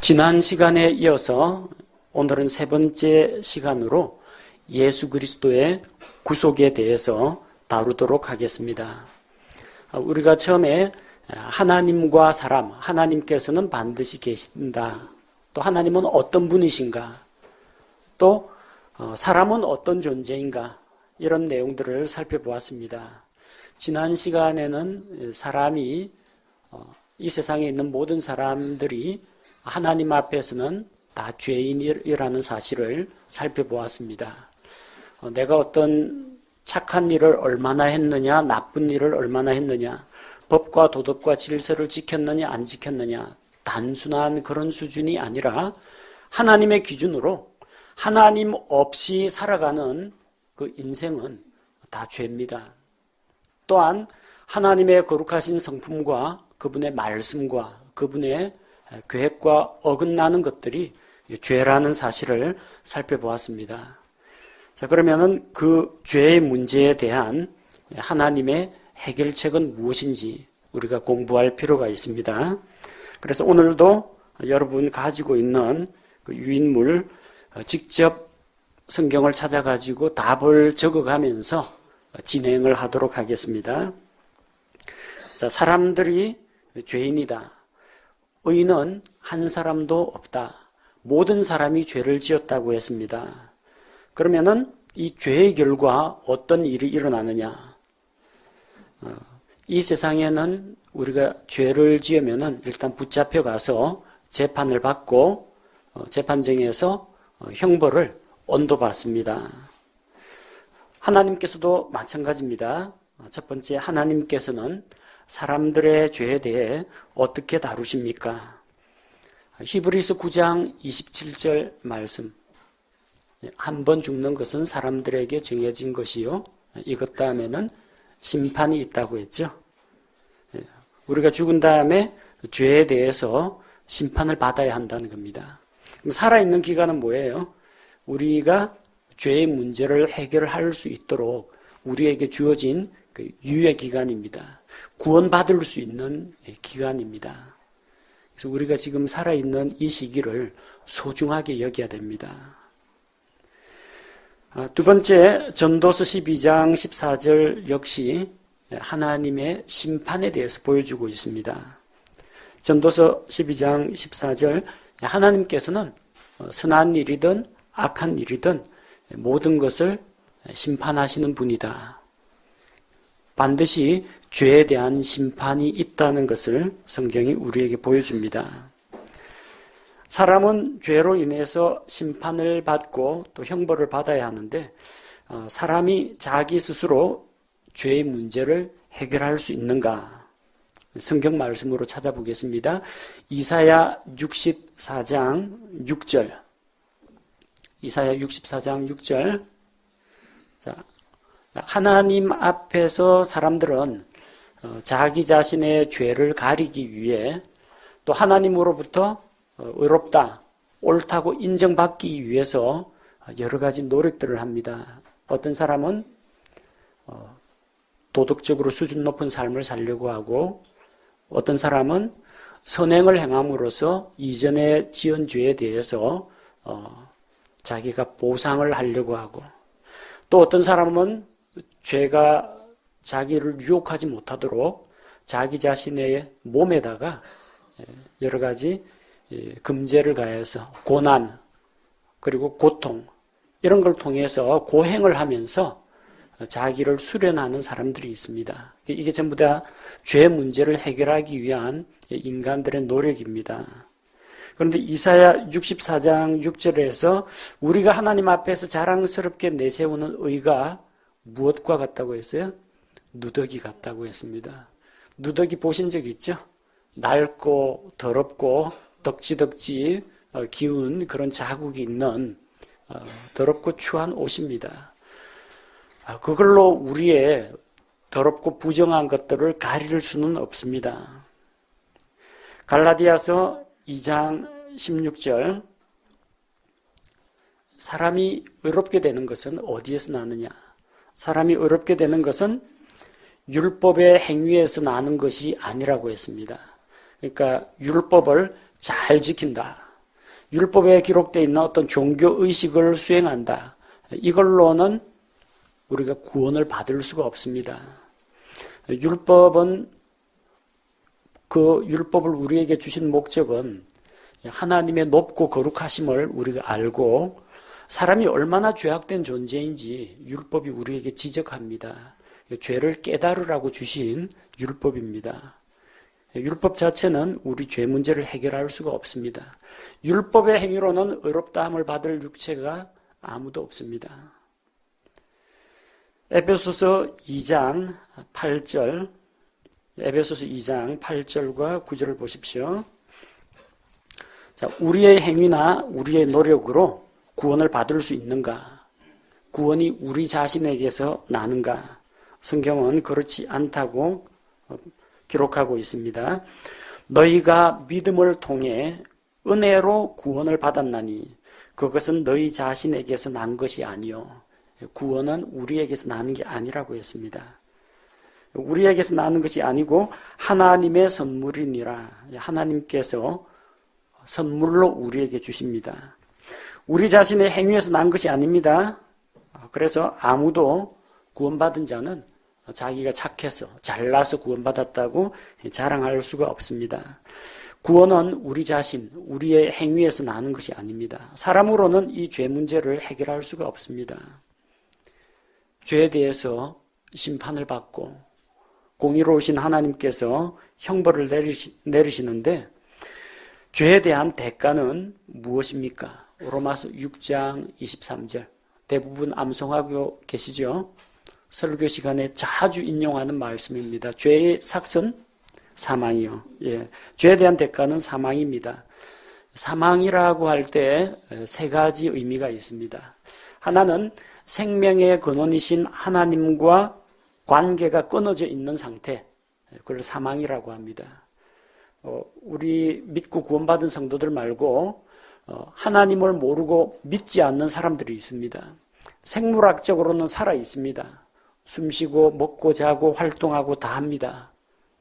지난 시간에 이어서 오늘은 세 번째 시간으로 예수 그리스도의 구속에 대해서 다루도록 하겠습니다. 우리가 처음에 하나님과 사람, 하나님께서는 반드시 계신다. 또 하나님은 어떤 분이신가? 또 사람은 어떤 존재인가? 이런 내용들을 살펴보았습니다. 지난 시간에는 사람이 이 세상에 있는 모든 사람들이 하나님 앞에서는 다 죄인이라는 사실을 살펴보았습니다. 내가 어떤 착한 일을 얼마나 했느냐, 나쁜 일을 얼마나 했느냐, 법과 도덕과 질서를 지켰느냐, 안 지켰느냐, 단순한 그런 수준이 아니라 하나님의 기준으로 하나님 없이 살아가는 그 인생은 다 죄입니다. 또한 하나님의 거룩하신 성품과 그분의 말씀과 그분의 계획과 어긋나는 것들이 죄라는 사실을 살펴보았습니다. 자, 그러면은 그 죄의 문제에 대한 하나님의 해결책은 무엇인지 우리가 공부할 필요가 있습니다. 그래서 오늘도 여러분 가지고 있는 그 유인물 직접 성경을 찾아가지고 답을 적어가면서 진행을 하도록 하겠습니다. 자, 사람들이 죄인이다. 의인은 한 사람도 없다. 모든 사람이 죄를 지었다고 했습니다. 그러면은 이 죄의 결과 어떤 일이 일어나느냐? 이 세상에는 우리가 죄를 지으면은 일단 붙잡혀 가서 재판을 받고 재판정에서 형벌을 언도받습니다. 하나님께서도 마찬가지입니다. 첫 번째, 하나님께서는 사람들의 죄에 대해 어떻게 다루십니까? 히브리서 9장 27절 말씀. 한 번 죽는 것은 사람들에게 정해진 것이요. 이것 다음에는 심판이 있다고 했죠. 우리가 죽은 다음에 죄에 대해서 심판을 받아야 한다는 겁니다. 그럼 살아있는 기간은 뭐예요? 우리가 죄의 문제를 해결할 수 있도록 우리에게 주어진 그 유예 기간입니다. 구원받을 수 있는 기간입니다. 그래서 우리가 지금 살아있는 이 시기를 소중하게 여겨야 됩니다. 두 번째, 전도서 12장 14절 역시 하나님의 심판에 대해서 보여주고 있습니다. 전도서 12장 14절, 하나님께서는 선한 일이든 악한 일이든 모든 것을 심판하시는 분이다. 반드시 죄에 대한 심판이 있다는 것을 성경이 우리에게 보여줍니다. 사람은 죄로 인해서 심판을 받고 또 형벌을 받아야 하는데 사람이 자기 스스로 죄의 문제를 해결할 수 있는가? 성경 말씀으로 찾아보겠습니다. 이사야 64장 6절. 이사야 64장 6절. 자, 하나님 앞에서 사람들은 자기 자신의 죄를 가리기 위해 또 하나님으로부터 의롭다, 옳다고 인정받기 위해서 여러 가지 노력들을 합니다. 어떤 사람은 도덕적으로 수준 높은 삶을 살려고 하고 어떤 사람은 선행을 행함으로써 이전에 지은 죄에 대해서 자기가 보상을 하려고 하고 또 어떤 사람은 죄가 자기를 유혹하지 못하도록 자기 자신의 몸에다가 여러 가지 금제를 가해서 고난 그리고 고통 이런 걸 통해서 고행을 하면서 자기를 수련하는 사람들이 있습니다. 이게 전부 다 죄 문제를 해결하기 위한 인간들의 노력입니다. 그런데 이사야 64장 6절에서 우리가 하나님 앞에서 자랑스럽게 내세우는 의가 무엇과 같다고 했어요? 누더기 같다고 했습니다. 누더기 보신 적 있죠? 낡고 더럽고 덕지덕지 기운 그런 자국이 있는 더럽고 추한 옷입니다. 그걸로 우리의 더럽고 부정한 것들을 가릴 수는 없습니다. 갈라디아서 2장 16절 사람이 의롭게 되는 것은 어디에서 나느냐? 사람이 의롭게 되는 것은 율법의 행위에서 나는 것이 아니라고 했습니다. 그러니까 율법을 잘 지킨다. 율법에 기록되어 있는 어떤 종교 의식을 수행한다. 이걸로는 우리가 구원을 받을 수가 없습니다. 율법은 그 율법을 우리에게 주신 목적은 하나님의 높고 거룩하심을 우리가 알고 사람이 얼마나 죄악된 존재인지 율법이 우리에게 지적합니다. 죄를 깨달으라고 주신 율법입니다. 율법 자체는 우리 죄 문제를 해결할 수가 없습니다. 율법의 행위로는 의롭다함을 받을 육체가 아무도 없습니다. 에베소서 2장 8절, 에베소서 2장 8절과 9절을 보십시오. 자, 우리의 행위나 우리의 노력으로 구원을 받을 수 있는가? 구원이 우리 자신에게서 나는가? 성경은 그렇지 않다고 기록하고 있습니다. 너희가 믿음을 통해 은혜로 구원을 받았나니 그것은 너희 자신에게서 난 것이 아니요. 구원은 우리에게서 나는 게 아니라고 했습니다. 우리에게서 나는 것이 아니고 하나님의 선물이니라. 하나님께서 선물로 우리에게 주십니다. 우리 자신의 행위에서 난 것이 아닙니다. 그래서 아무도 구원받은 자는 자기가 착해서 잘나서 구원받았다고 자랑할 수가 없습니다. 구원은 우리 자신, 우리의 행위에서 나는 것이 아닙니다. 사람으로는 이 죄 문제를 해결할 수가 없습니다. 죄에 대해서 심판을 받고 공의로우신 하나님께서 형벌을 내리시는데 죄에 대한 대가는 무엇입니까? 로마서 6장 23절. 대부분 암송하고 계시죠? 설교 시간에 자주 인용하는 말씀입니다. 죄의 삭은 사망이요. 예. 죄에 대한 대가는 사망입니다. 사망이라고 할 때 세 가지 의미가 있습니다. 하나는 생명의 근원이신 하나님과 관계가 끊어져 있는 상태. 그걸 사망이라고 합니다. 우리 믿고 구원받은 성도들 말고 하나님을 모르고 믿지 않는 사람들이 있습니다. 생물학적으로는 살아 있습니다. 숨쉬고 먹고 자고 활동하고 다 합니다.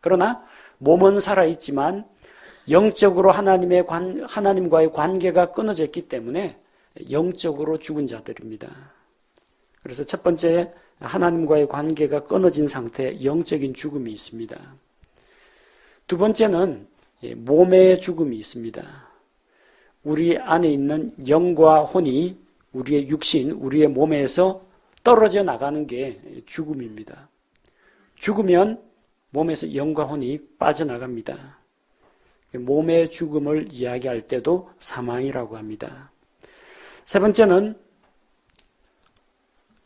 그러나 몸은 살아 있지만 영적으로 하나님과의 관계가 끊어져 있기 때문에 영적으로 죽은 자들입니다. 그래서 첫 번째, 하나님과의 관계가 끊어진 상태, 영적인 죽음이 있습니다. 두 번째는 몸의 죽음이 있습니다. 우리 안에 있는 영과 혼이 우리의 육신, 우리의 몸에서 떨어져 나가는 게 죽음입니다. 죽으면 몸에서 영과 혼이 빠져나갑니다. 몸의 죽음을 이야기할 때도 사망이라고 합니다. 세 번째는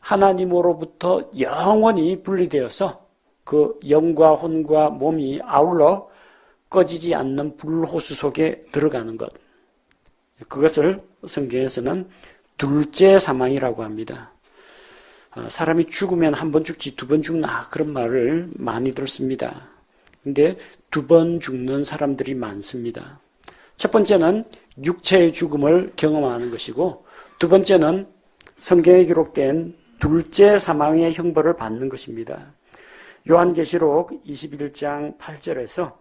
하나님으로부터 영원히 분리되어서 그 영과 혼과 몸이 아울러 꺼지지 않는 불호수 속에 들어가는 것. 그것을 성경에서는 둘째 사망이라고 합니다. 사람이 죽으면 한 번 죽지 두 번 죽나 그런 말을 많이 듣습니다. 근데 두 번 죽는 사람들이 많습니다. 첫 번째는 육체의 죽음을 경험하는 것이고 두 번째는 성경에 기록된 둘째 사망의 형벌을 받는 것입니다. 요한계시록 21장 8절에서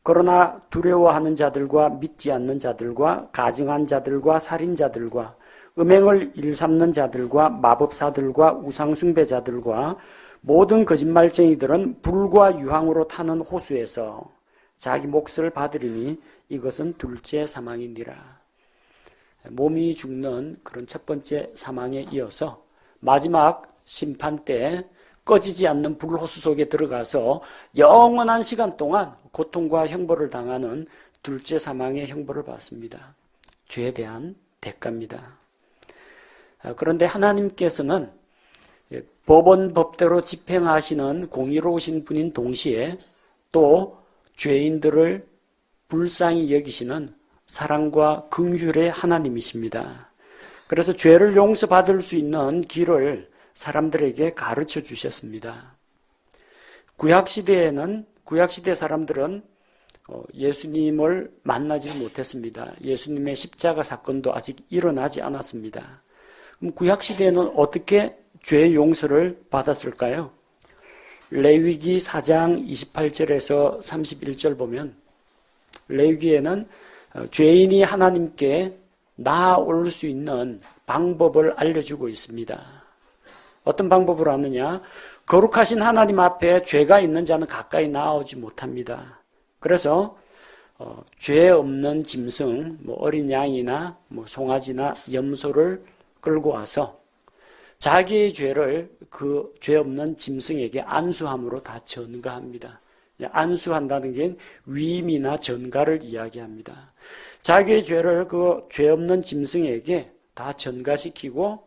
그러나 두려워하는 자들과 믿지 않는 자들과 가증한 자들과 살인자들과 음행을 일삼는 자들과 마법사들과 우상숭배자들과 모든 거짓말쟁이들은 불과 유황으로 타는 호수에서 자기 몫을 받으리니 이것은 둘째 사망이니라. 몸이 죽는 그런 첫 번째 사망에 이어서 마지막 심판 때 꺼지지 않는 불호수 속에 들어가서 영원한 시간 동안 고통과 형벌을 당하는 둘째 사망의 형벌을 받습니다. 죄에 대한 대가입니다. 그런데 하나님께서는 법원 법대로 집행하시는 공의로우신 분인 동시에 또 죄인들을 불쌍히 여기시는 사랑과 긍휼의 하나님이십니다. 그래서 죄를 용서받을 수 있는 길을 사람들에게 가르쳐 주셨습니다. 구약시대 사람들은 예수님을 만나지 못했습니다. 예수님의 십자가 사건도 아직 일어나지 않았습니다. 그럼 구약시대에는 어떻게 죄 용서를 받았을까요? 레위기 4장 28절에서 31절 보면 레위기에는 죄인이 하나님께 나아올 수 있는 방법을 알려주고 있습니다. 어떤 방법으로 하느냐? 거룩하신 하나님 앞에 죄가 있는 자는 가까이 나아오지 못합니다. 그래서 죄 없는 짐승, 어린 양이나 송아지나 염소를 끌고 와서 자기의 죄를 그 죄 없는 짐승에게 안수함으로 다 전가합니다. 안수한다는 게 위임이나 전가를 이야기합니다. 자기의 죄를 그 죄 없는 짐승에게 다 전가시키고,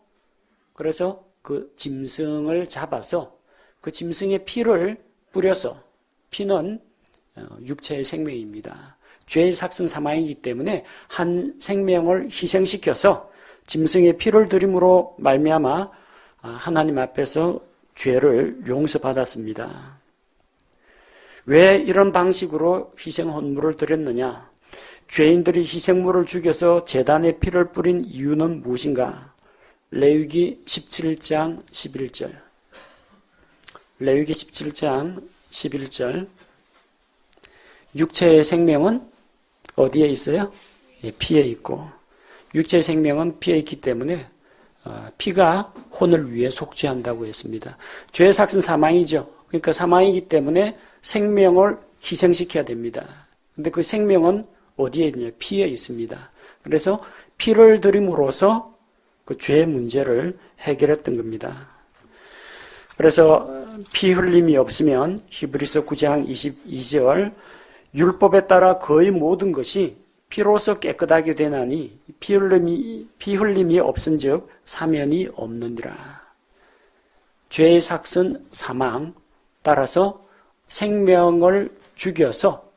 그래서 그 짐승을 잡아서 그 짐승의 피를 뿌려서, 피는 육체의 생명입니다. 죄의 삭은 사망이기 때문에 한 생명을 희생시켜서 짐승의 피를 드림으로 말미암아 하나님 앞에서 죄를 용서받았습니다. 왜 이런 방식으로 희생 헌물을 드렸느냐? 죄인들이 희생물을 죽여서 제단에 피를 뿌린 이유는 무엇인가? 레위기 17장 11절. 레위기 17장 11절. 육체의 생명은 어디에 있어요? 피에 있고, 육체의 생명은 피에 있기 때문에 피가 혼을 위해 속죄한다고 했습니다. 죄의 삭은 사망이죠. 그러니까 사망이기 때문에 생명을 희생시켜야 됩니다. 근데 그 생명은 어디에 있냐? 피에 있습니다. 그래서 피를 드림으로써 그 죄의 문제를 해결했던 겁니다. 그래서 피 흘림이 없으면 히브리서 9장 22절 율법에 따라 거의 모든 것이 피로서 깨끗하게 되나니 피 흘림이 없은즉 사면이 없느니라. 죄의 삭은 사망, 따라서 생명을 죽여서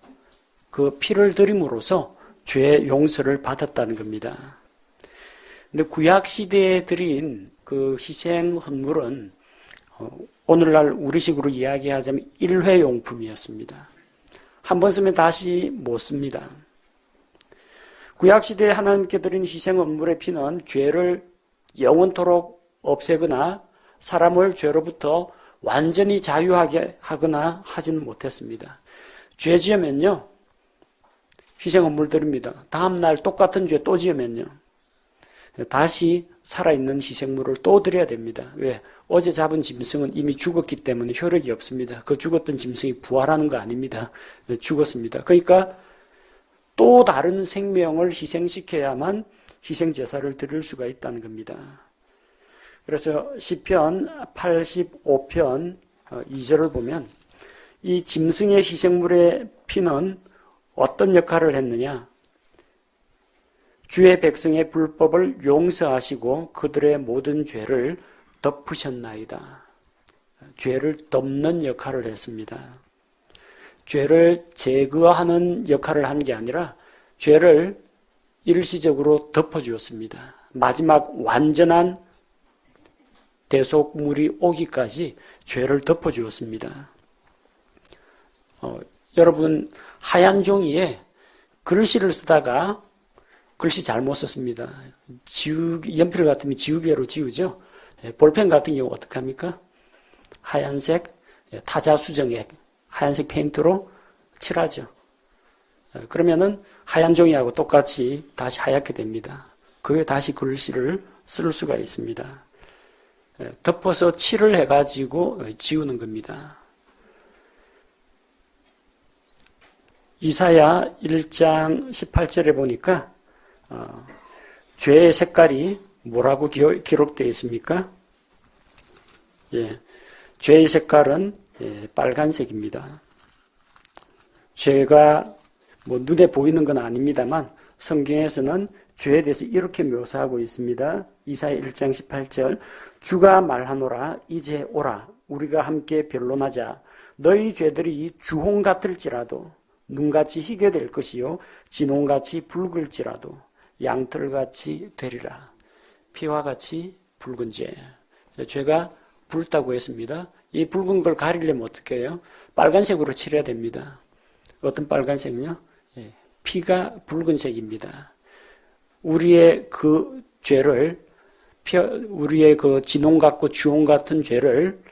그 피를 드림으로써 죄의 용서를 받았다는 겁니다. 근데 구약 시대에 드린 그 희생 헌물은 오늘날 우리식으로 이야기하자면 일회용품이었습니다. 한 번 쓰면 다시 못 씁니다. 구약 시대에 하나님께 드린 희생 헌물의 피는 죄를 영원토록 없애거나 사람을 죄로부터 완전히 자유하게 하거나 하지는 못했습니다. 죄 지으면요, 희생 헌물 드립니다. 다음 날 똑같은 죄 또 지으면요, 다시 살아있는 희생물을 또 드려야 됩니다. 왜? 어제 잡은 짐승은 이미 죽었기 때문에 효력이 없습니다. 그 죽었던 짐승이 부활하는 거 아닙니다. 죽었습니다. 그러니까 또 다른 생명을 희생시켜야만 희생제사를 드릴 수가 있다는 겁니다. 그래서 시편 85편 2절을 보면 이 짐승의 희생물의 피는 어떤 역할을 했느냐? 주의 백성의 불법을 용서하시고 그들의 모든 죄를 덮으셨나이다. 죄를 덮는 역할을 했습니다. 죄를 제거하는 역할을 한 게 아니라 죄를 일시적으로 덮어주었습니다. 마지막 완전한 대속물이 오기까지 죄를 덮어주었습니다. 여러분, 하얀 종이에 글씨를 쓰다가 글씨 잘못 썼습니다. 연필 같으면 지우개로 지우죠. 볼펜 같은 경우 어떡합니까? 하얀색 타자 수정액, 하얀색 페인트로 칠하죠. 그러면은 하얀 종이하고 똑같이 다시 하얗게 됩니다. 그 후에 다시 글씨를 쓸 수가 있습니다. 덮어서 칠을 해가지고 지우는 겁니다. 이사야 1장 18절에 보니까 죄의 색깔이 뭐라고 기록되어 있습니까? 죄의 색깔은 빨간색입니다. 죄가 눈에 보이는 건 아닙니다만 성경에서는 죄에 대해서 이렇게 묘사하고 있습니다. 이사야 1장 18절 주가 말하노라 이제 오라 우리가 함께 변론하자 너희 죄들이 주홍 같을지라도 눈같이 희게 될 것이요 진홍같이 붉을지라도 양털같이 되리라. 피와 같이 붉은 죄. 죄가 붉다고 했습니다. 이 붉은 걸 가리려면 어떻게 해요? 빨간색으로 칠해야 됩니다. 어떤 빨간색은요? 피가 붉은색입니다. 우리의 그 죄를, 우리의 그 진홍 같고 주홍 같은 죄를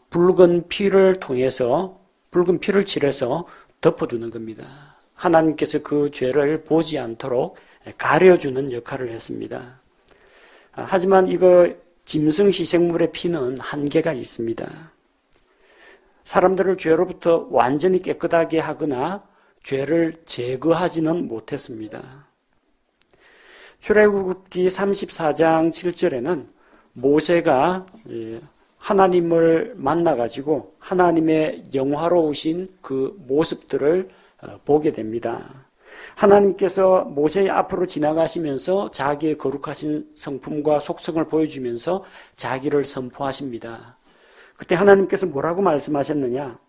붉은 피를 통해서, 붉은 피를 칠해서 덮어두는 겁니다. 하나님께서 그 죄를 보지 않도록 가려주는 역할을 했습니다. 하지만 이거 짐승 희생물의 피는 한계가 있습니다. 사람들을 죄로부터 완전히 깨끗하게 하거나 죄를 제거하지는 못했습니다. 출애굽기 34장 7절에는 모세가 하나님을 만나가지고 하나님의 영화로우신 그 모습들을 보게 됩니다. 하나님께서 모세의 앞으로 지나가시면서 자기의 거룩하신 성품과 속성을 보여주면서 자기를 선포하십니다. 그때 하나님께서 뭐라고 말씀하셨느냐?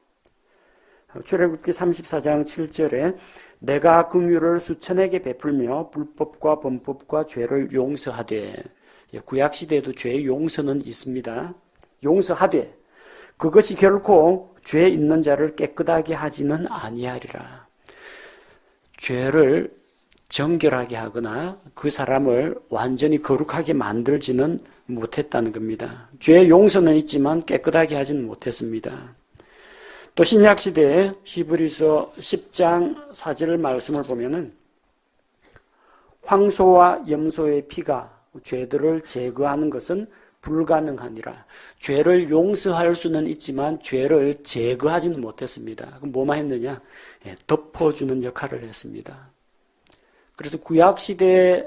출애굽기 34장 7절에 내가 긍휼을 수천에게 베풀며 불법과 범법과 죄를 용서하되, 구약시대에도 죄의 용서는 있습니다. 용서하되 그것이 결코 죄 있는 자를 깨끗하게 하지는 아니하리라. 죄를 정결하게 하거나 그 사람을 완전히 거룩하게 만들지는 못했다는 겁니다. 죄의 용서는 있지만 깨끗하게 하지는 못했습니다. 또 신약시대에 히브리서 10장 4절 말씀을 보면은 황소와 염소의 피가 죄들을 제거하는 것은 불가능하니라. 죄를 용서할 수는 있지만 죄를 제거하지는 못했습니다. 그럼 뭐만 했느냐? 덮어주는 역할을 했습니다. 그래서 구약시대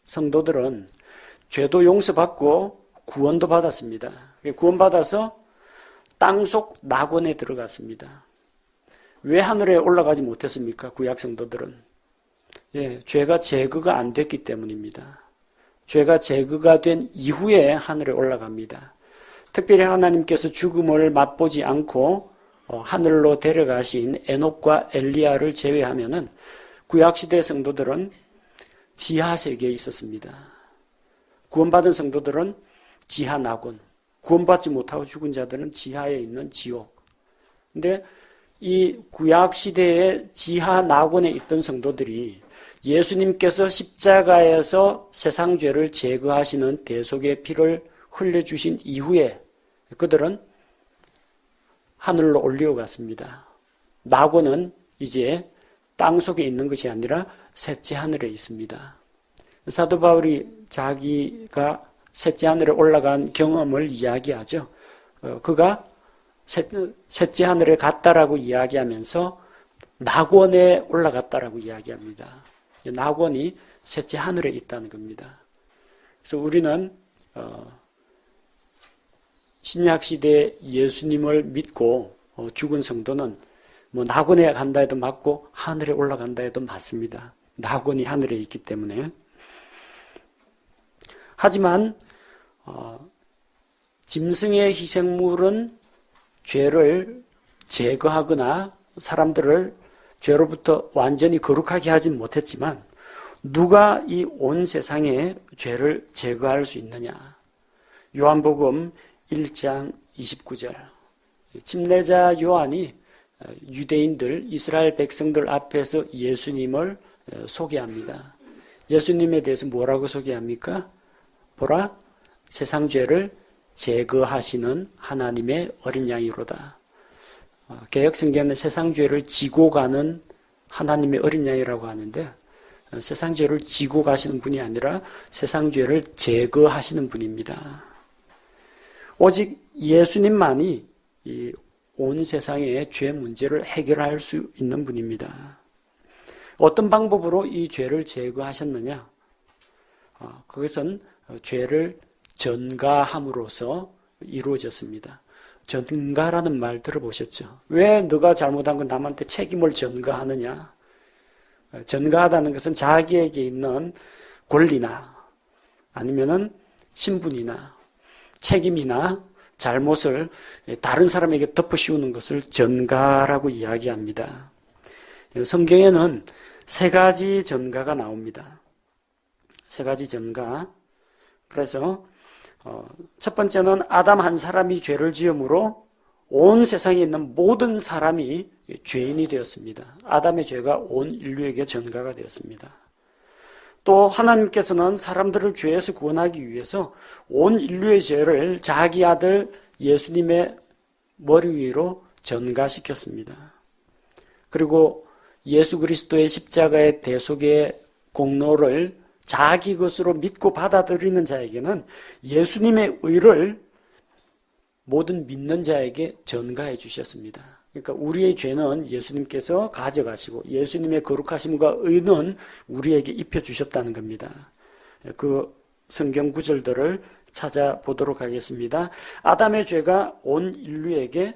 성도들은 죄도 용서받고 구원도 받았습니다. 구원받아서 땅속 낙원에 들어갔습니다. 왜 하늘에 올라가지 못했습니까? 구약 성도들은. 죄가 제거가 안 됐기 때문입니다. 죄가 제거가 된 이후에 하늘에 올라갑니다. 특별히 하나님께서 죽음을 맛보지 않고 하늘로 데려가신 에녹과 엘리야를 제외하면은 구약시대 성도들은 지하 세계에 있었습니다. 구원받은 성도들은 지하 낙원, 구원받지 못하고 죽은 자들은 지하에 있는 지옥. 근데 이 구약시대의 지하 낙원에 있던 성도들이 예수님께서 십자가에서 세상 죄를 제거하시는 대속의 피를 흘려주신 이후에 그들은 하늘로 올려갔습니다. 낙원은 이제 땅속에 있는 것이 아니라 셋째 하늘에 있습니다. 사도 바울이 자기가 셋째 하늘에 올라간 경험을 이야기하죠. 그가 셋째 하늘에 갔다라고 이야기하면서 낙원에 올라갔다라고 이야기합니다. 낙원이 셋째 하늘에 있다는 겁니다. 그래서 우리는 신약시대 예수님을 믿고 죽은 성도는 뭐 낙원에 간다 해도 맞고 하늘에 올라간다 해도 맞습니다. 낙원이 하늘에 있기 때문에. 하지만 짐승의 희생물은 죄를 제거하거나 사람들을 죄로부터 완전히 거룩하게 하진 못했지만 누가 이 온 세상의 죄를 제거할 수 있느냐? 요한복음 1장 29절. 침례자 요한이 유대인들, 이스라엘 백성들 앞에서 예수님을 소개합니다. 예수님에 대해서 뭐라고 소개합니까? 보라, 세상 죄를 제거하시는 하나님의 어린 양이로다. 개역 성경은 세상 죄를 지고 가는 하나님의 어린 양이라고 하는데 세상 죄를 지고 가시는 분이 아니라 세상 죄를 제거하시는 분입니다. 오직 예수님만이 이 온 세상의 죄 문제를 해결할 수 있는 분입니다. 어떤 방법으로 이 죄를 제거하셨느냐? 그것은 죄를 전가함으로써 이루어졌습니다. 전가라는 말 들어보셨죠? 왜 너가 잘못한 건 남한테 책임을 전가하느냐? 전가하다는 것은 자기에게 있는 권리나 아니면은 신분이나 책임이나 잘못을 다른 사람에게 덮어씌우는 것을 전가라고 이야기합니다. 성경에는 세 가지 전가가 나옵니다. 세 가지 전가. 그래서 첫 번째는 아담 한 사람이 죄를 지음으로 온 세상에 있는 모든 사람이 죄인이 되었습니다. 아담의 죄가 온 인류에게 전가가 되었습니다. 또 하나님께서는 사람들을 죄에서 구원하기 위해서 온 인류의 죄를 자기 아들 예수님의 머리 위로 전가시켰습니다. 그리고 예수 그리스도의 십자가의 대속의 공로를 자기 것으로 믿고 받아들이는 자에게는 예수님의 의를 모든 믿는 자에게 전가해 주셨습니다. 그러니까 우리의 죄는 예수님께서 가져가시고 예수님의 거룩하심과 의는 우리에게 입혀주셨다는 겁니다. 그 성경 구절들을 찾아보도록 하겠습니다. 아담의 죄가 온 인류에게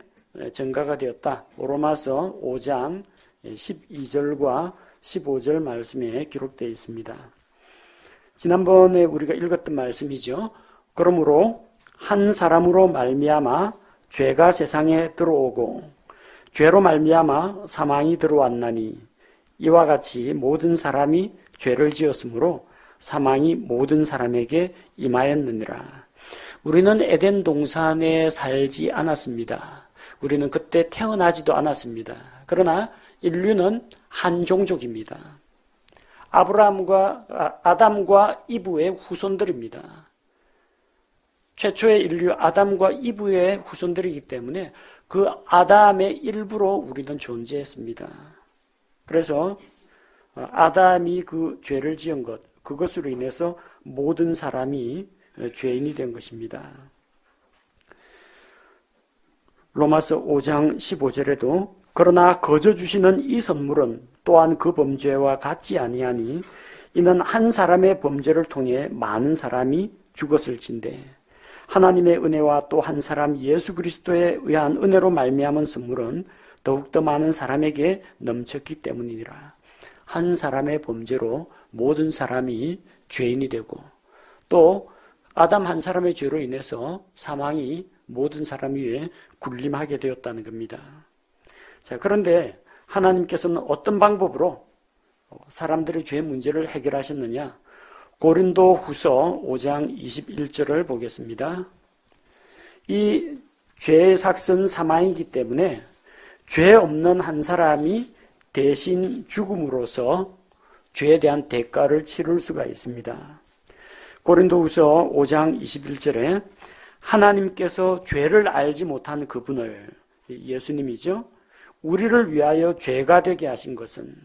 전가가 되었다. 로마서 5장 12절과 15절 말씀에 기록되어 있습니다. 지난번에 우리가 읽었던 말씀이죠. 그러므로 한 사람으로 말미암아 죄가 세상에 들어오고 죄로 말미암아 사망이 들어왔나니 이와 같이 모든 사람이 죄를 지었으므로 사망이 모든 사람에게 임하였느니라. 우리는 에덴 동산에 살지 않았습니다. 우리는 그때 태어나지도 않았습니다. 그러나 인류는 한 종족입니다. 아담과 이브의 후손들입니다. 최초의 인류 아담과 이브의 후손들이기 때문에 그 아담의 일부로 우리는 존재했습니다. 그래서 아담이 그 죄를 지은 것, 그것으로 인해서 모든 사람이 죄인이 된 것입니다. 로마서 5장 15절에도 그러나 거저 주시는 이 선물은 또한 그 범죄와 같지 아니하니 이는 한 사람의 범죄를 통해 많은 사람이 죽었을진데 하나님의 은혜와 또 한 사람 예수 그리스도에 의한 은혜로 말미암은 선물은 더욱더 많은 사람에게 넘쳤기 때문이니라. 한 사람의 범죄로 모든 사람이 죄인이 되고 또 아담 한 사람의 죄로 인해서 사망이 모든 사람 위에 군림하게 되었다는 겁니다. 자, 그런데 하나님께서는 어떤 방법으로 사람들의 죄 문제를 해결하셨느냐? 고린도 후서 5장 21절을 보겠습니다. 이 죄의 삭은 사망이기 때문에 죄 없는 한 사람이 대신 죽음으로써 죄에 대한 대가를 치를 수가 있습니다. 고린도 후서 5장 21절에 하나님께서 죄를 알지 못하는 그분을, 예수님이죠, 우리를 위하여 죄가 되게 하신 것은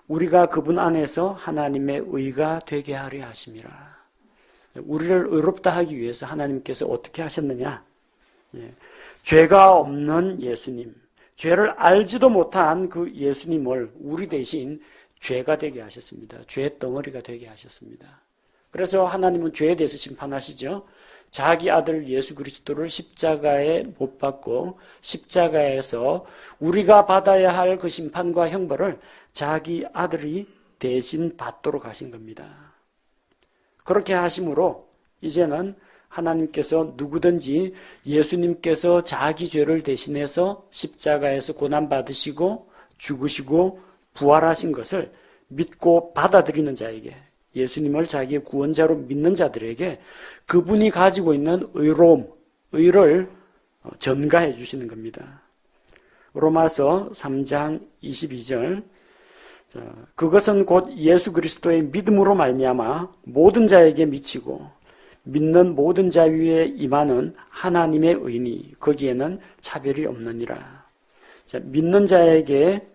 우리가 그분 안에서 하나님의 의가 되게 하려 하심이라. 우리를 의롭다 하기 위해서 하나님께서 어떻게 하셨느냐? 죄가 없는 예수님, 죄를 알지도 못한 그 예수님을 우리 대신 죄가 되게 하셨습니다. 죄의 덩어리가 되게 하셨습니다. 그래서 하나님은 죄에 대해서 심판하시죠. 자기 아들 예수 그리스도를 십자가에 못 박고 십자가에서 우리가 받아야 할 그 심판과 형벌을 자기 아들이 대신 받도록 하신 겁니다. 그렇게 하심으로 이제는 하나님께서 누구든지 예수님께서 자기 죄를 대신해서 십자가에서 고난받으시고 죽으시고 부활하신 것을 믿고 받아들이는 자에게, 예수님을 자기의 구원자로 믿는 자들에게 그분이 가지고 있는 의로움, 의를 전가해 주시는 겁니다. 로마서 3장 22절, 그것은 곧 예수 그리스도의 믿음으로 말미암아 모든 자에게 미치고 믿는 모든 자 위에 임하는 하나님의 의니 거기에는 차별이 없느니라. 자, 믿는 자에게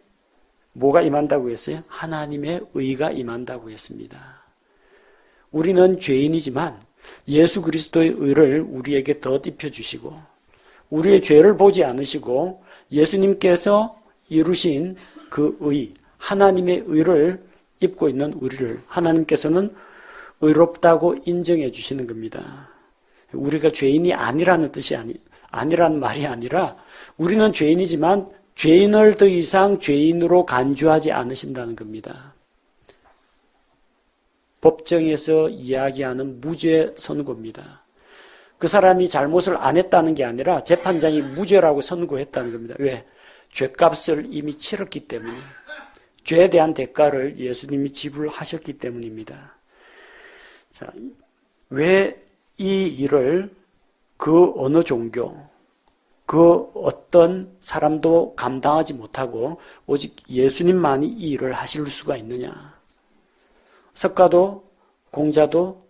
뭐가 임한다고 했어요? 하나님의 의가 임한다고 했습니다. 우리는 죄인이지만 예수 그리스도의 의를 우리에게 덧입혀 주시고 우리의 죄를 보지 않으시고 예수님께서 이루신 그 의, 하나님의 의를 입고 있는 우리를 하나님께서는 의롭다고 인정해 주시는 겁니다. 우리가 죄인이 아니라는 뜻이 아니라는 말이 아니라 우리는 죄인이지만 죄인을 더 이상 죄인으로 간주하지 않으신다는 겁니다. 법정에서 이야기하는 무죄 선고입니다. 그 사람이 잘못을 안 했다는 게 아니라 재판장이 무죄라고 선고했다는 겁니다. 왜? 죄값을 이미 치렀기 때문에, 죄에 대한 대가를 예수님이 지불하셨기 때문입니다. 자, 왜 이 일을 그 어느 종교, 그 어떤 사람도 감당하지 못하고 오직 예수님만이 이 일을 하실 수가 있느냐? 석가도, 공자도,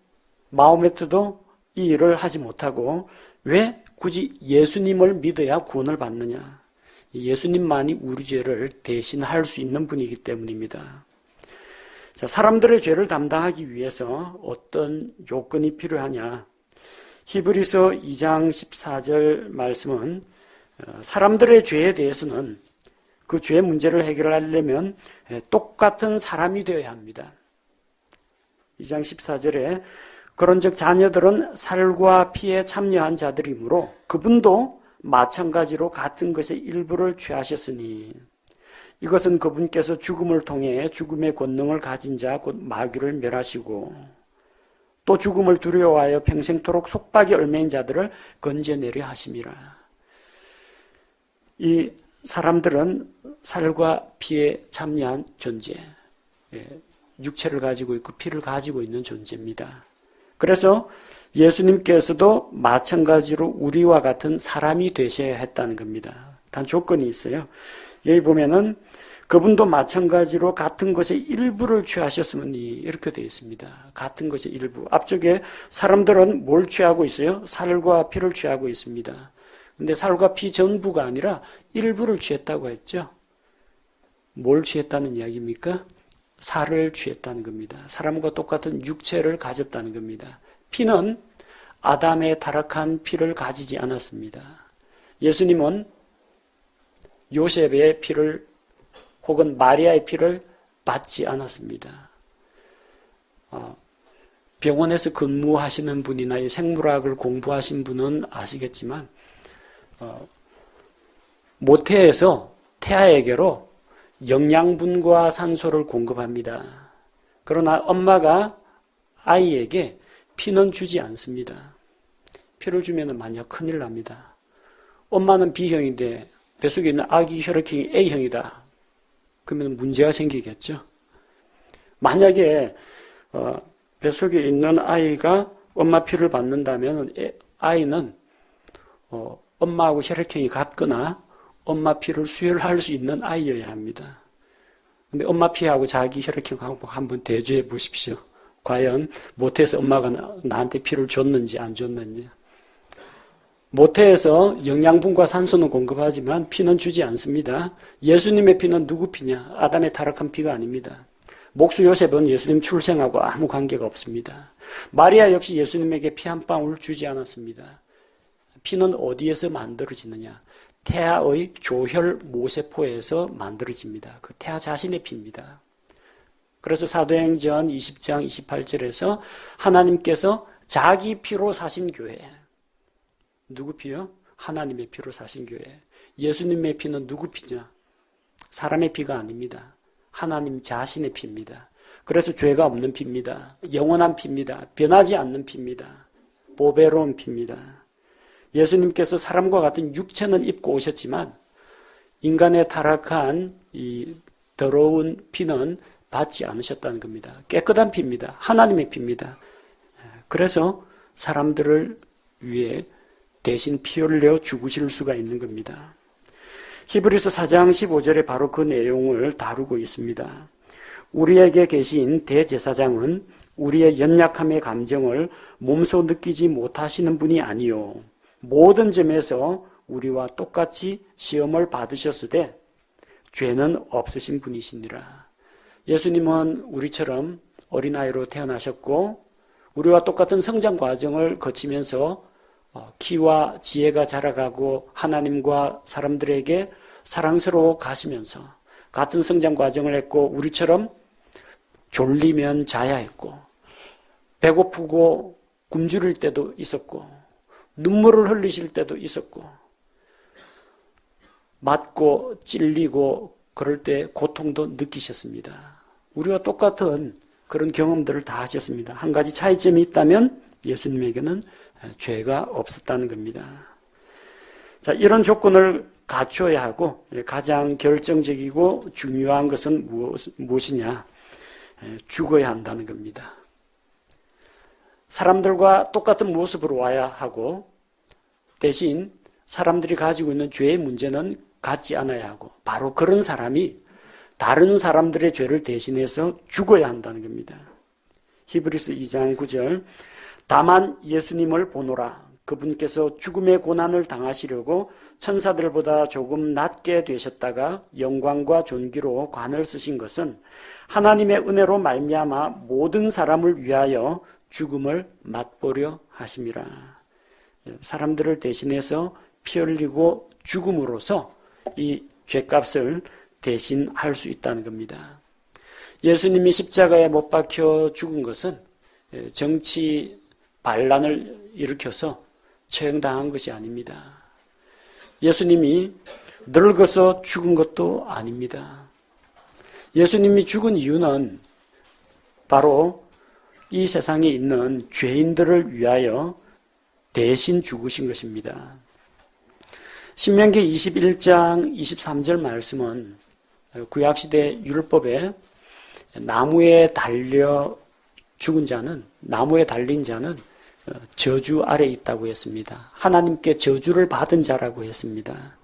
마호메트도 이 일을 하지 못하고 왜 굳이 예수님을 믿어야 구원을 받느냐? 예수님만이 우리 죄를 대신할 수 있는 분이기 때문입니다. 자, 사람들의 죄를 담당하기 위해서 어떤 요건이 필요하냐? 히브리서 2장 14절 말씀은 사람들의 죄에 대해서는 그 죄 문제를 해결하려면 똑같은 사람이 되어야 합니다. 2장 14절에 그런즉 자녀들은 살과 피에 참여한 자들이므로 그분도 마찬가지로 같은 것의 일부를 취하셨으니 이것은 그분께서 죽음을 통해 죽음의 권능을 가진 자 곧 마귀를 멸하시고 또 죽음을 두려워하여 평생토록 속박에 얽매인 자들을 건져내려 하심이라. 이 사람들은 살과 피에 참여한 존재, 육체를 가지고 있고 피를 가지고 있는 존재입니다. 그래서 예수님께서도 마찬가지로 우리와 같은 사람이 되셔야 했다는 겁니다. 단 조건이 있어요. 여기 보면은 그분도 마찬가지로 같은 것의 일부를 취하셨으니 이렇게 되어 있습니다. 같은 것의 일부. 앞쪽에 사람들은 뭘 취하고 있어요? 살과 피를 취하고 있습니다. 근데 살과 피 전부가 아니라 일부를 취했다고 했죠. 뭘 취했다는 이야기입니까? 살을 취했다는 겁니다. 사람과 똑같은 육체를 가졌다는 겁니다. 피는 아담의 타락한 피를 가지지 않았습니다. 예수님은 요셉의 피를 혹은 마리아의 피를 받지 않았습니다. 병원에서 근무하시는 분이나 생물학을 공부하신 분은 아시겠지만 모태에서 태아에게로 영양분과 산소를 공급합니다. 그러나 엄마가 아이에게 피는 주지 않습니다. 피를 주면 만약 큰일 납니다. 엄마는 B형인데 뱃속에 있는 아기 혈액형이 A형이다. 그러면 문제가 생기겠죠. 만약에 뱃속에 있는 아이가 엄마 피를 받는다면 아이는 엄마하고 혈액형이 같거나 엄마 피를 수혈할 수 있는 아이여야 합니다. 근데 엄마 피하고 자기 혈액형하고 한번 대조해 보십시오. 과연 모태에서 엄마가 나한테 피를 줬는지 안 줬는지. 모태에서 영양분과 산소는 공급하지만 피는 주지 않습니다. 예수님의 피는 누구 피냐? 아담의 타락한 피가 아닙니다. 목수 요셉은 예수님 출생하고 아무 관계가 없습니다. 마리아 역시 예수님에게 피 한 방울 주지 않았습니다. 피는 어디에서 만들어지느냐? 태아의 조혈 모세포에서 만들어집니다. 그 태아 자신의 피입니다. 그래서 사도행전 20장 28절에서 하나님께서 자기 피로 사신 교회. 누구 피요? 하나님의 피로 사신 교회. 예수님의 피는 누구 피냐? 사람의 피가 아닙니다. 하나님 자신의 피입니다. 그래서 죄가 없는 피입니다. 영원한 피입니다. 변하지 않는 피입니다. 보배로운 피입니다. 예수님께서 사람과 같은 육체는 입고 오셨지만 인간의 타락한 이 더러운 피는 받지 않으셨다는 겁니다. 깨끗한 피입니다. 하나님의 피입니다. 그래서 사람들을 위해 대신 피 흘려 죽으실 수가 있는 겁니다. 히브리서 4장 15절에 바로 그 내용을 다루고 있습니다. 우리에게 계신 대제사장은 우리의 연약함의 감정을 몸소 느끼지 못하시는 분이 아니요 모든 점에서 우리와 똑같이 시험을 받으셨으되 죄는 없으신 분이시니라. 예수님은 우리처럼 어린아이로 태어나셨고 우리와 똑같은 성장 과정을 거치면서 키와 지혜가 자라가고 하나님과 사람들에게 사랑스러워 가시면서 같은 성장 과정을 했고 우리처럼 졸리면 자야 했고 배고프고 굶주릴 때도 있었고 눈물을 흘리실 때도 있었고 맞고 찔리고 그럴 때 고통도 느끼셨습니다. 우리와 똑같은 그런 경험들을 다 하셨습니다. 한 가지 차이점이 있다면 예수님에게는 죄가 없었다는 겁니다. 자, 이런 조건을 갖춰야 하고 가장 결정적이고 중요한 것은 무엇이냐? 죽어야 한다는 겁니다. 사람들과 똑같은 모습으로 와야 하고 대신 사람들이 가지고 있는 죄의 문제는 갖지 않아야 하고 바로 그런 사람이 다른 사람들의 죄를 대신해서 죽어야 한다는 겁니다. 히브리서 2장 9절 다만 예수님을 보노라 그분께서 죽음의 고난을 당하시려고 천사들보다 조금 낮게 되셨다가 영광과 존귀로 관을 쓰신 것은 하나님의 은혜로 말미암아 모든 사람을 위하여 죽음을 맛보려 하심이라. 사람들을 대신해서 피 흘리고 죽음으로써 이 죄값을 대신할 수 있다는 겁니다. 예수님이 십자가에 못 박혀 죽은 것은 정치 반란을 일으켜서 처형당한 것이 아닙니다. 예수님이 늙어서 죽은 것도 아닙니다. 예수님이 죽은 이유는 바로 이 세상에 있는 죄인들을 위하여 대신 죽으신 것입니다. 신명기 21장 23절 말씀은 구약시대 율법에 나무에 달려 죽은 자는, 나무에 달린 자는 저주 아래 있다고 했습니다. 하나님께 저주를 받은 자라고 했습니다.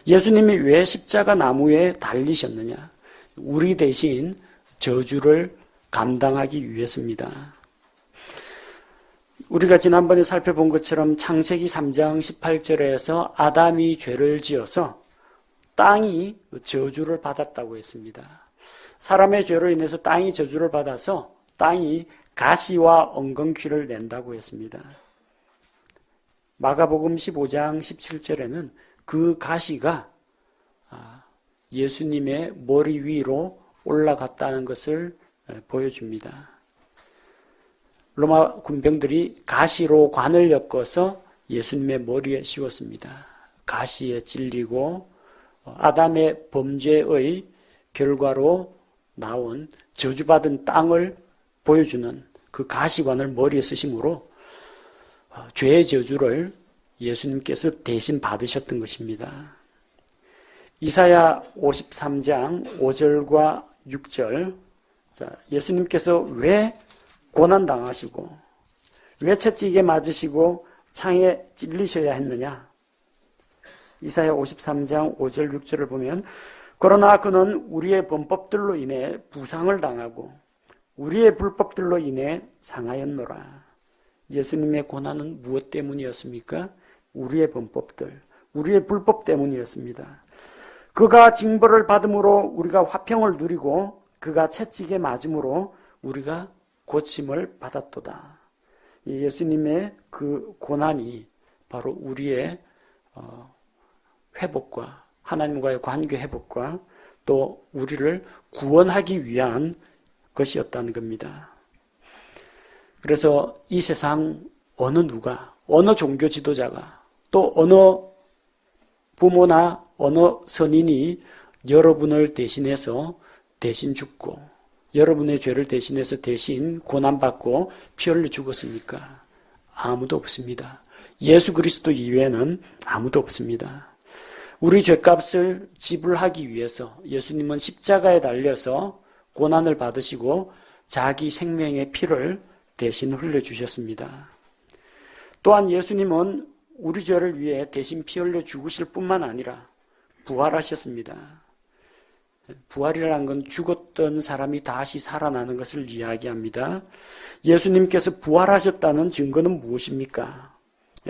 예수님이 왜 십자가 나무에 달리셨느냐? 우리 대신 저주를 감당하기 위해서입니다. 우리가 지난번에 살펴본 것처럼 창세기 3장 18절에서 아담이 죄를 지어서 땅이 저주를 받았다고 했습니다. 사람의 죄로 인해서 땅이 저주를 받아서 땅이 가시와 엉겅퀴를 낸다고 했습니다. 마가복음 15장 17절에는 그 가시가 예수님의 머리 위로 올라갔다는 것을 보여줍니다. 로마 군병들이 가시로 관을 엮어서 예수님의 머리에 씌웠습니다. 가시에 찔리고 아담의 범죄의 결과로 나온 저주받은 땅을 보여주는 그 가시관을 머리에 쓰심으로 죄의 저주를 예수님께서 대신 받으셨던 것입니다. 이사야 53장 5절과 6절, 예수님께서 왜 고난당하시고 왜 채찍에 맞으시고 창에 찔리셔야 했느냐? 이사야 53장 5절 6절을 보면 그러나 그는 우리의 범법들로 인해 부상을 당하고 우리의 불법들로 인해 상하였노라. 예수님의 고난은 무엇 때문이었습니까? 우리의 범법들, 우리의 불법 때문이었습니다. 그가 징벌을 받음으로 우리가 화평을 누리고 그가 채찍에 맞음으로 우리가 고침을 받았도다. 예수님의 그 고난이 바로 우리의 회복과 하나님과의 관계 회복과 또 우리를 구원하기 위한 것이었다는 겁니다. 그래서 이 세상 어느 누가, 어느 종교 지도자가 또 어느 부모나 어느 선인이 여러분을 대신해서 대신 죽고 여러분의 죄를 대신해서 대신 고난받고 피 흘려 죽었습니까? 아무도 없습니다. 예수 그리스도 이외에는 아무도 없습니다. 우리 죄값을 지불하기 위해서 예수님은 십자가에 달려서 고난을 받으시고 자기 생명의 피를 대신 흘려주셨습니다. 또한 예수님은 우리 죄를 위해 대신 피 흘려 죽으실 뿐만 아니라 부활하셨습니다. 부활이라는 건 죽었던 사람이 다시 살아나는 것을 이야기합니다. 예수님께서 부활하셨다는 증거는 무엇입니까?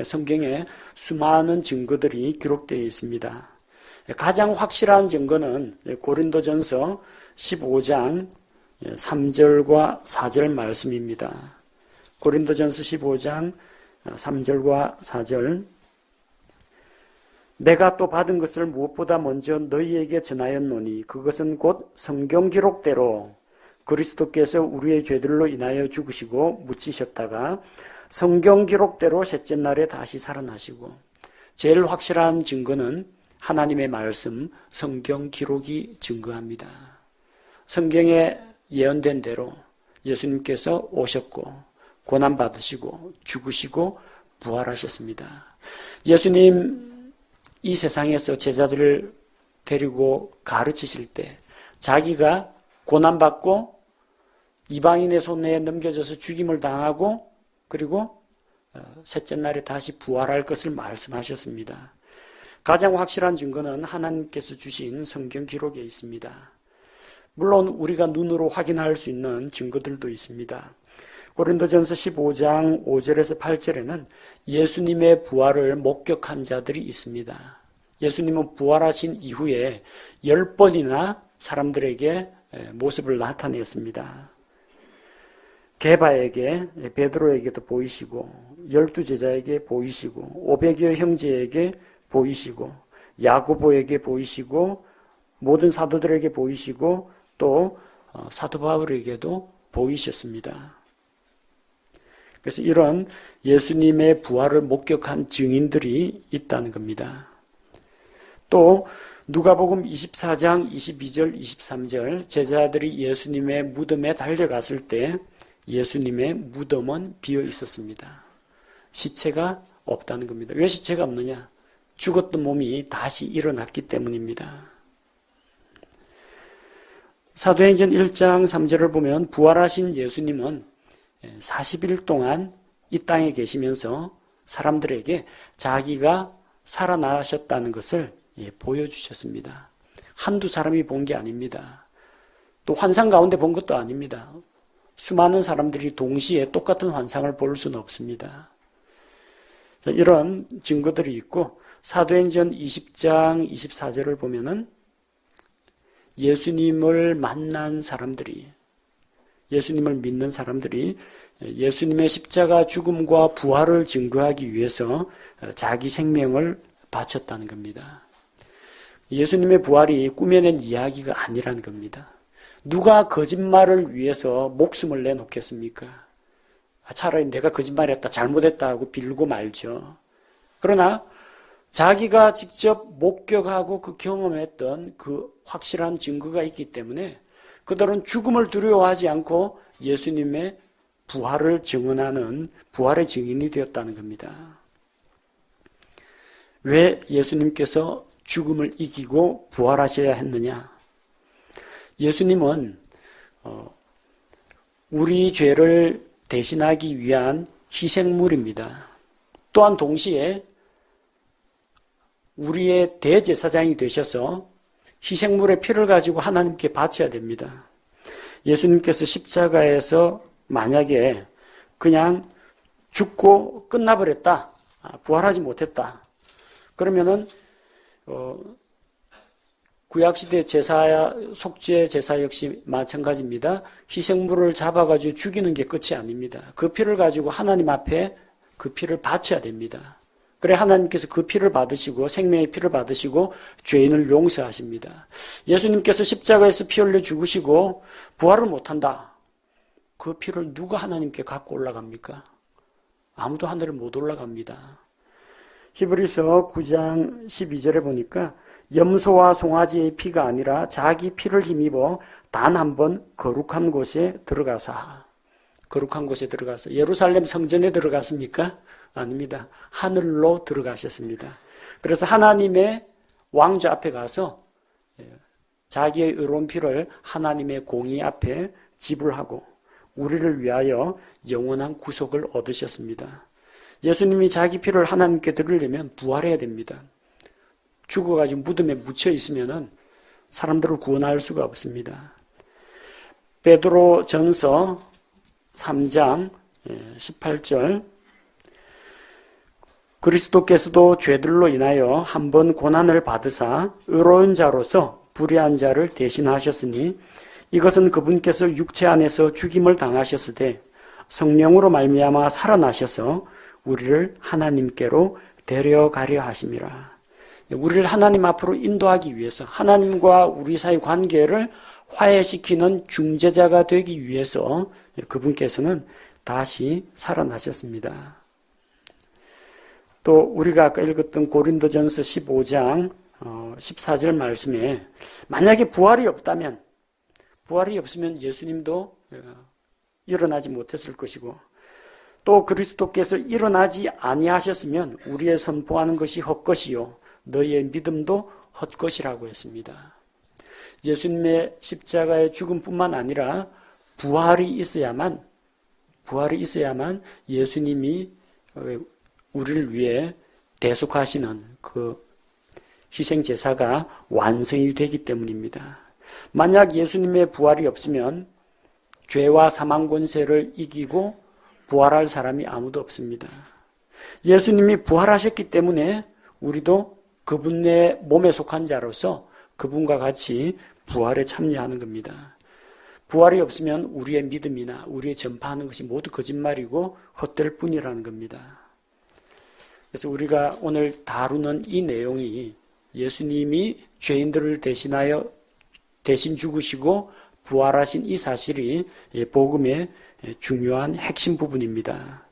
성경에 수많은 증거들이 기록되어 있습니다. 가장 확실한 증거는 고린도전서 15장 3절과 4절 말씀입니다. 고린도전서 15장 3절과 4절 내가 또 받은 것을 무엇보다 먼저 너희에게 전하였노니 그것은 곧 성경 기록대로 그리스도께서 우리의 죄들로 인하여 죽으시고 묻히셨다가 성경 기록대로 셋째 날에 다시 살아나시고 제일 확실한 증거는 하나님의 말씀 성경 기록이 증거합니다. 성경에 예언된 대로 예수님께서 오셨고 고난받으시고 죽으시고 부활하셨습니다. 예수님 이 세상에서 제자들을 데리고 가르치실 때 자기가 고난받고 이방인의 손에 넘겨져서 죽임을 당하고 그리고 셋째 날에 다시 부활할 것을 말씀하셨습니다. 가장 확실한 증거는 하나님께서 주신 성경 기록에 있습니다. 물론 우리가 눈으로 확인할 수 있는 증거들도 있습니다. 고린도전서 15장 5절에서 8절에는 예수님의 부활을 목격한 자들이 있습니다. 예수님은 부활하신 이후에 10번이나 사람들에게 모습을 나타냈습니다. 게바에게, 베드로에게도 보이시고 12제자에게 보이시고 500여 형제에게 보이시고 야고보에게 보이시고 모든 사도들에게 보이시고 또 사도 바울에게도 보이셨습니다. 그래서 이런 예수님의 부활을 목격한 증인들이 있다는 겁니다. 또 누가복음 24장 22절 23절 제자들이 예수님의 무덤에 달려갔을 때 예수님의 무덤은 비어 있었습니다. 시체가 없다는 겁니다. 왜 시체가 없느냐? 죽었던 몸이 다시 일어났기 때문입니다. 사도행전 1장 3절을 보면 부활하신 예수님은 40일 동안 이 땅에 계시면서 사람들에게 자기가 살아나셨다는 것을 보여주셨습니다. 한두 사람이 본 게 아닙니다. 또 환상 가운데 본 것도 아닙니다. 수많은 사람들이 동시에 똑같은 환상을 볼 수는 없습니다. 이런 증거들이 있고 사도행전 20장 24절을 보면은 예수님을 만난 사람들이, 예수님을 믿는 사람들이 예수님의 십자가 죽음과 부활을 증거하기 위해서 자기 생명을 바쳤다는 겁니다. 예수님의 부활이 꾸며낸 이야기가 아니라는 겁니다. 누가 거짓말을 위해서 목숨을 내놓겠습니까? 차라리 내가 거짓말했다, 잘못했다 하고 빌고 말죠. 그러나 자기가 직접 목격하고 그 경험했던 그 확실한 증거가 있기 때문에 그들은 죽음을 두려워하지 않고 예수님의 부활을 증언하는 부활의 증인이 되었다는 겁니다. 왜 예수님께서 죽음을 이기고 부활하셔야 했느냐? 예수님은 우리 죄를 대신하기 위한 희생물입니다. 또한 동시에 우리의 대제사장이 되셔서 희생물의 피를 가지고 하나님께 바쳐야 됩니다. 예수님께서 십자가에서 만약에 그냥 죽고 끝나버렸다, 부활하지 못했다, 그러면은 구약시대 제사, 속죄 제사 역시 마찬가지입니다. 희생물을 잡아가지고 죽이는 게 끝이 아닙니다. 그 피를 가지고 하나님 앞에 그 피를 바쳐야 됩니다. 그래 하나님께서 그 피를 받으시고 생명의 피를 받으시고 죄인을 용서하십니다. 예수님께서 십자가에서 피 흘려 죽으시고 부활을 못한다. 그 피를 누가 하나님께 갖고 올라갑니까? 아무도 하늘에 못 올라갑니다. 히브리서 9장 12절에 보니까 염소와 송아지의 피가 아니라 자기 피를 힘입어 단 한 번 거룩한 곳에 들어가서 예루살렘 성전에 들어갔습니까? 아닙니다. 하늘로 들어가셨습니다. 그래서 하나님의 왕좌 앞에 가서 자기의 의로운 피를 하나님의 공의 앞에 지불하고 우리를 위하여 영원한 구속을 얻으셨습니다. 예수님이 자기 피를 하나님께 드리려면 부활해야 됩니다. 죽어가지고 무덤에 묻혀 있으면 사람들을 구원할 수가 없습니다. 베드로 전서 3장 18절 그리스도께서도 죄들로 인하여 한 번 고난을 받으사 의로운 자로서 불의한 자를 대신하셨으니 이것은 그분께서 육체 안에서 죽임을 당하셨으되 성령으로 말미암아 살아나셔서 우리를 하나님께로 데려가려 하심이라. 우리를 하나님 앞으로 인도하기 위해서 하나님과 우리 사이 관계를 화해시키는 중재자가 되기 위해서 그분께서는 다시 살아나셨습니다. 또 우리가 아까 읽었던 고린도전서 15장 14절 말씀에 만약에 부활이 없으면 예수님도 일어나지 못했을 것이고 또 그리스도께서 일어나지 아니하셨으면 우리의 선포하는 것이 헛것이요 너희의 믿음도 헛것이라고 했습니다. 예수님의 십자가의 죽음뿐만 아니라 부활이 있어야만 예수님이 우리를 위해 대속하시는 그 희생제사가 완성이 되기 때문입니다. 만약 예수님의 부활이 없으면 죄와 사망 권세를 이기고 부활할 사람이 아무도 없습니다. 예수님이 부활하셨기 때문에 우리도 그분의 몸에 속한 자로서 그분과 같이 부활에 참여하는 겁니다. 부활이 없으면 우리의 믿음이나 우리의 전파하는 것이 모두 거짓말이고 헛될 뿐이라는 겁니다. 그래서 우리가 오늘 다루는 이 내용이 예수님이 죄인들을 대신 죽으시고 부활하신 이 사실이 복음의 중요한 핵심 부분입니다.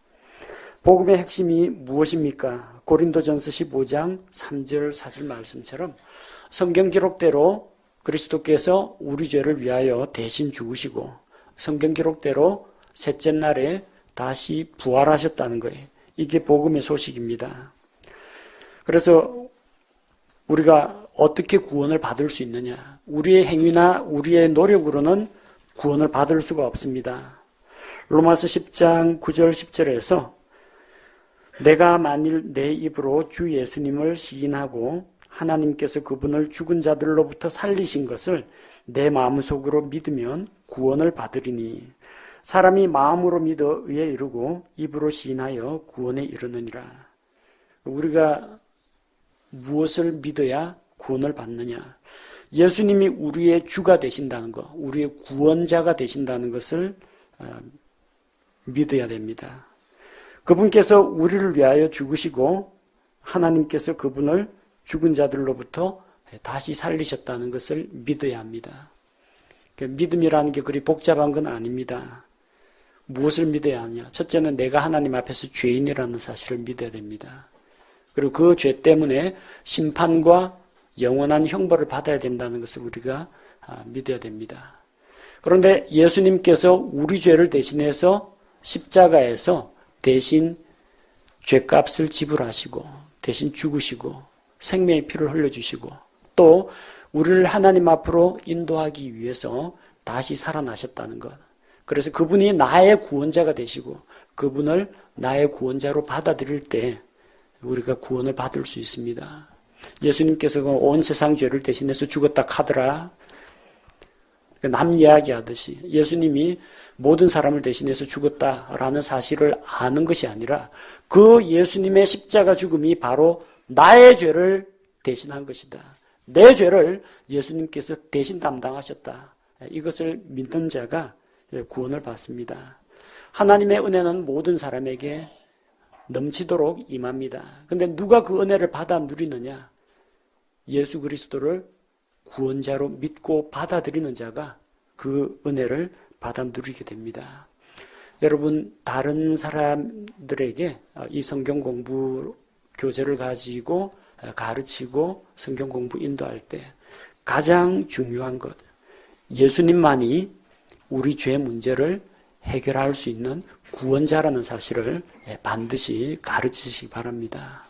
복음의 핵심이 무엇입니까? 고린도전서 15장 3절 4절 말씀처럼 성경 기록대로 그리스도께서 우리 죄를 위하여 대신 죽으시고 성경 기록대로 셋째 날에 다시 부활하셨다는 거예요. 이게 복음의 소식입니다. 그래서 우리가 어떻게 구원을 받을 수 있느냐? 우리의 행위나 우리의 노력으로는 구원을 받을 수가 없습니다. 로마서 10장 9절 10절에서 내가 만일 내 입으로 주 예수님을 시인하고 하나님께서 그분을 죽은 자들로부터 살리신 것을 내 마음속으로 믿으면 구원을 받으리니 사람이 마음으로 믿어 의에 이르고 입으로 시인하여 구원에 이르느니라. 우리가 무엇을 믿어야 구원을 받느냐? 예수님이 우리의 주가 되신다는 것, 우리의 구원자가 되신다는 것을 믿어야 됩니다. 그분께서 우리를 위하여 죽으시고 하나님께서 그분을 죽은 자들로부터 다시 살리셨다는 것을 믿어야 합니다. 믿음이라는 게 그리 복잡한 건 아닙니다. 무엇을 믿어야 하냐? 첫째는 내가 하나님 앞에서 죄인이라는 사실을 믿어야 됩니다. 그리고 그 죄 때문에 심판과 영원한 형벌을 받아야 된다는 것을 우리가 믿어야 됩니다. 그런데 예수님께서 우리 죄를 대신해서 십자가에서 대신 죄값을 지불하시고 대신 죽으시고 생명의 피를 흘려주시고 또 우리를 하나님 앞으로 인도하기 위해서 다시 살아나셨다는 것. 그래서 그분이 나의 구원자가 되시고 그분을 나의 구원자로 받아들일 때 우리가 구원을 받을 수 있습니다. 예수님께서 온 세상 죄를 대신해서 죽었다 카더라. 남 이야기하듯이 예수님이 모든 사람을 대신해서 죽었다라는 사실을 아는 것이 아니라 그 예수님의 십자가 죽음이 바로 나의 죄를 대신한 것이다. 내 죄를 예수님께서 대신 담당하셨다. 이것을 믿는 자가 구원을 받습니다. 하나님의 은혜는 모든 사람에게 넘치도록 임합니다. 근데 누가 그 은혜를 받아 누리느냐? 예수 그리스도를 구원자로 믿고 받아들이는 자가 그 은혜를 받아 누리게 됩니다. 여러분, 다른 사람들에게 이 성경 공부 교재를 가지고 가르치고 성경 공부 인도할 때 가장 중요한 것, 예수님만이 우리 죄 문제를 해결할 수 있는 구원자라는 사실을 반드시 가르치시기 바랍니다.